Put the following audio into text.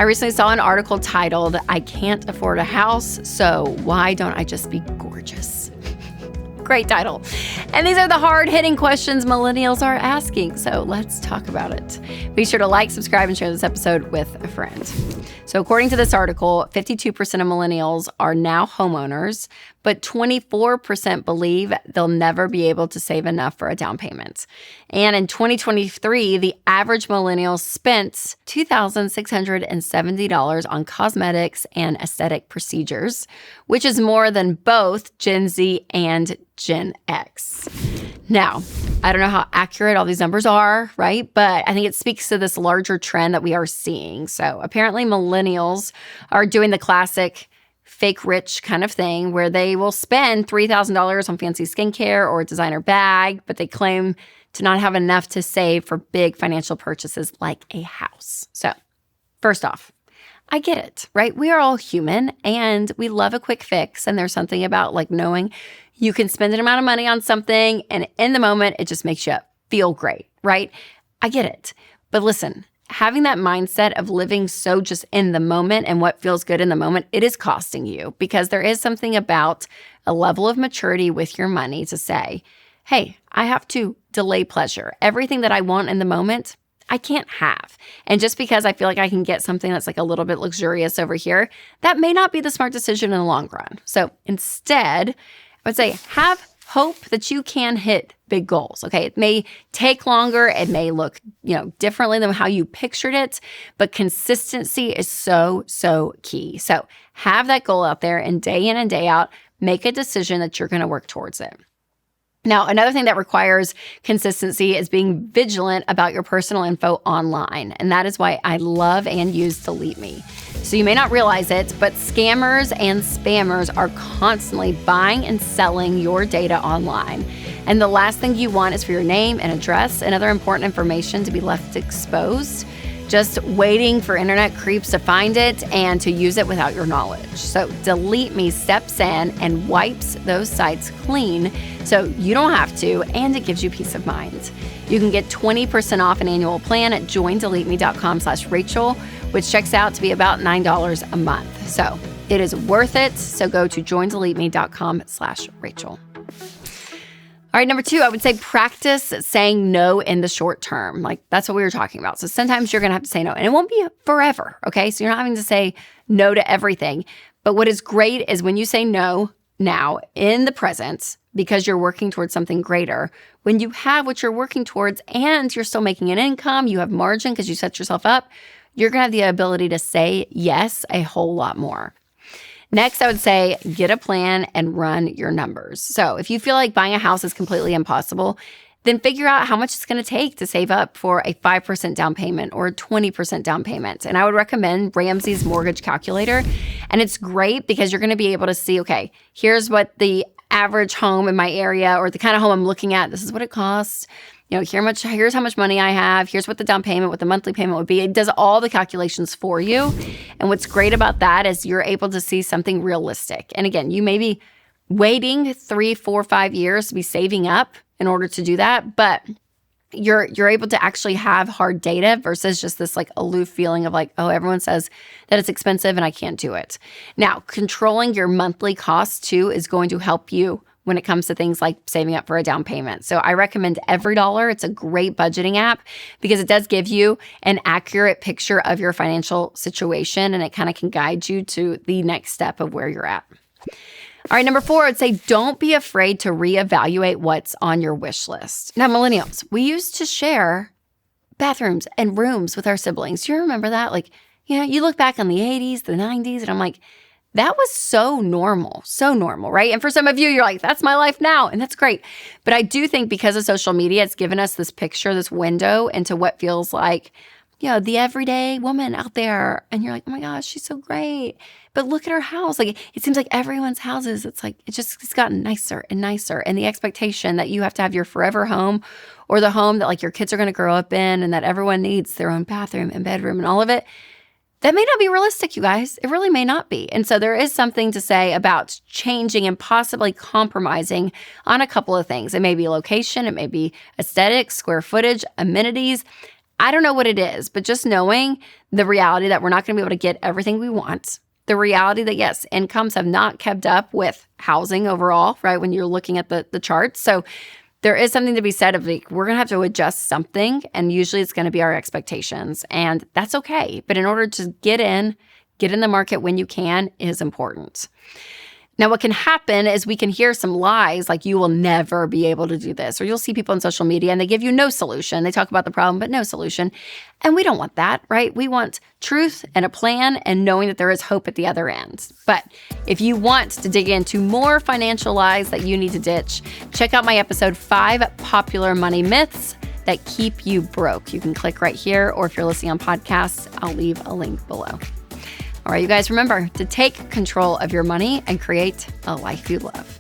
I recently saw an article titled, "I Can't Afford a House, so why don't I just be gorgeous?" Great title. And these are the hard-hitting questions millennials are asking, so let's talk about it. Be sure to like, subscribe, and share this episode with a friend. So according to this article, 52% of millennials are now homeowners, but 24% believe they'll never be able to save enough for a down payment. And in 2023, the average millennial spent $2,670 on cosmetics and aesthetic procedures, which is more than both Gen Z and Gen X. Now, I don't know how accurate all these numbers are, right? But I think it speaks to this larger trend that we are seeing. So apparently millennials are doing the classic fake rich kind of thing where they will spend $3,000 on fancy skincare or a designer bag, but they claim to not have enough to save for big financial purchases like a house. So first off, I get it, right? We are all human and we love a quick fix. And there's something about like knowing you can spend an amount of money on something and in the moment, it just makes you feel great, right? I get it. But listen, having that mindset of living so just in the moment and what feels good in the moment, it is costing you because there is something about a level of maturity with your money to say, hey, I have to delay pleasure. Everything that I want in the moment, I can't have. And just because I feel like I can get something that's like a little bit luxurious over here, that may not be the smart decision in the long run. So instead, I would say have hope that you can hit big goals, okay? It may take longer. It may look, differently than how you pictured it, but consistency is so, so key. So have that goal out there and in and day out, make a decision that you're going to work towards it. Now, another thing that requires consistency is being vigilant about your personal info online. And that is why I love and use Delete Me. So you may not realize it, but scammers and spammers are constantly buying and selling your data online. And the last thing you want is for your name and address and other important information to be left exposed, just waiting for internet creeps to find it and to use it without your knowledge. So Delete Me steps in and wipes those sites clean so you don't have to, and it gives you peace of mind. You can get 20% off an annual plan at joindeleteme.com/Rachel, which checks out to be about $9 a month. So it is worth it. So go to joindeleteme.com/Rachel. All right, number 2, I would say practice saying no in the short term. Like that's what we were talking about. So sometimes you're going to have to say no and it won't be forever. Okay. So you're not having to say no to everything. But what is great is when you say no now in the present, because you're working towards something greater, when you have what you're working towards and you're still making an income, you have margin because you set yourself up, you're going to have the ability to say yes a whole lot more. Next, I would say get a plan and run your numbers. So if you feel like buying a house is completely impossible, then figure out how much it's going to take to save up for a 5% down payment or a 20% down payment. And I would recommend Ramsey's mortgage calculator. And it's great because you're going to be able to see, okay, here's what the average home in my area or the kind of home I'm looking at, this is what it costs. Here's how much money I have. Here's what the down payment, what the monthly payment would be. It does all the calculations for you. And what's great about that is you're able to see something realistic. And again, you may be waiting 3, 4, 5 years to be saving up in order to do that, but you're able to actually have hard data versus just this like aloof feeling of like, oh, everyone says that it's expensive and I can't do it. Now, controlling your monthly costs too is going to help you when it comes to things like saving up for a down payment. So I recommend EveryDollar. It's a great budgeting app because it does give you an accurate picture of your financial situation and it kind of can guide you to the next step of where you're at. All right, number 4, I'd say don't be afraid to reevaluate what's on your wish list. Now, millennials, we used to share bathrooms and rooms with our siblings. Do you remember that? Like, you look back on the 80s, the 90s, and I'm like, that was so normal, right? And for some of you, you're like, that's my life now, and that's great. But I do think because of social media, it's given us this picture, this window into what feels like, the everyday woman out there. And you're like, oh my gosh, she's so great. But look at her house. Like, it seems like everyone's houses, it's gotten nicer and nicer. And the expectation that you have to have your forever home or the home that like your kids are going to grow up in and that everyone needs their own bathroom and bedroom and all of it, that may not be realistic, you guys. It really may not be. And so there is something to say about changing and possibly compromising on a couple of things. It may be location, it may be aesthetics, square footage, amenities. I don't know what it is, but just knowing the reality that we're not going to be able to get everything we want, the reality that, yes, incomes have not kept up with housing overall, right, when you're looking at the charts. So there is something to be said of like, we're going to have to adjust something, and usually it's going to be our expectations, and that's okay. But in order to get in the market when you can is important. Now, what can happen is we can hear some lies like you will never be able to do this, or you'll see people on social media and they give you no solution. They talk about the problem, but no solution. And we don't want that, right? We want truth and a plan and knowing that there is hope at the other end. But if you want to dig into more financial lies that you need to ditch, check out my episode 5 Popular Money Myths that Keep You Broke. You can click right here, or if you're listening on podcasts, I'll leave a link below. All right, you guys, remember to take control of your money and create a life you love.